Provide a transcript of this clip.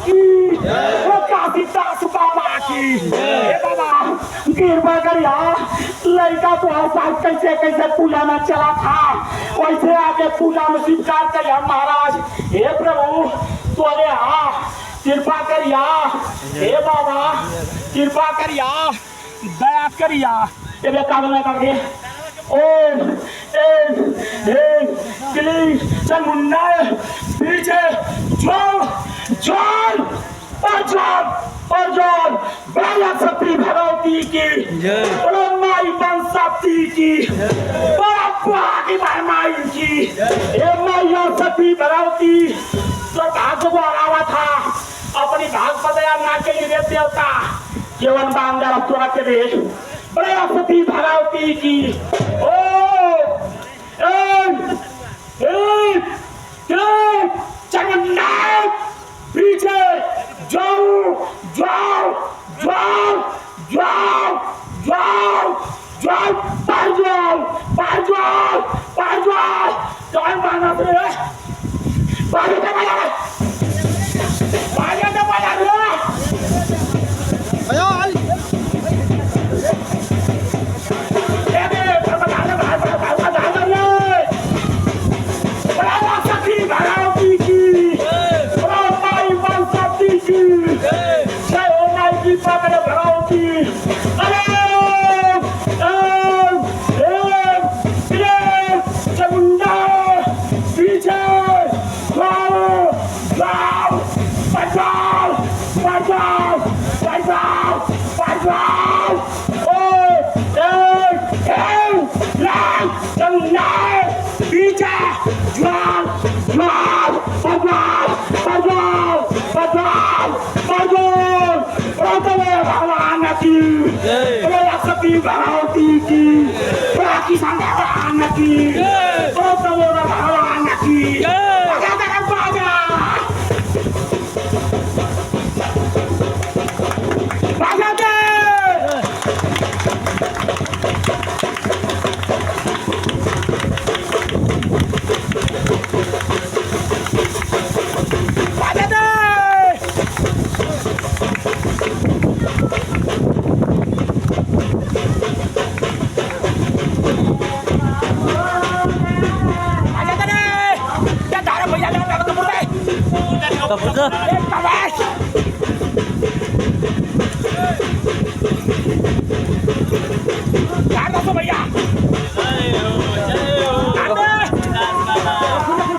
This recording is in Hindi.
की वो काशीदास बाबा की हे बाबा कृपा करिया लड़का तो ऐसा कैसे कैसे पूजा में चला था वैसे आगे पूजा में स्वीकार करिया महाराज हे प्रभु तोरे कृपा करिया हे बाबा कृपा करिया दया करिया ये काम में करके ओम एम एम क्लीं चामुंडा पीछे जोर जोर और जोर बड़ा सती भगवती की बड़ा माई बन सती की बड़ा की माई की ये माई सती भगवती तो भाग को आवा था अपनी भाग पदया ना के लिए देवता केवन बांगा रखवा के दे बड़ा सती भगवती की चामुंडा पीछे जाओ जाओ जाओ जाओ जाओ जाओ पार जाओ पार जाओ पार जाओ कौन माना रे पार जा रे ayo ali भगवती की बाकी संघान की भगवान की Kapag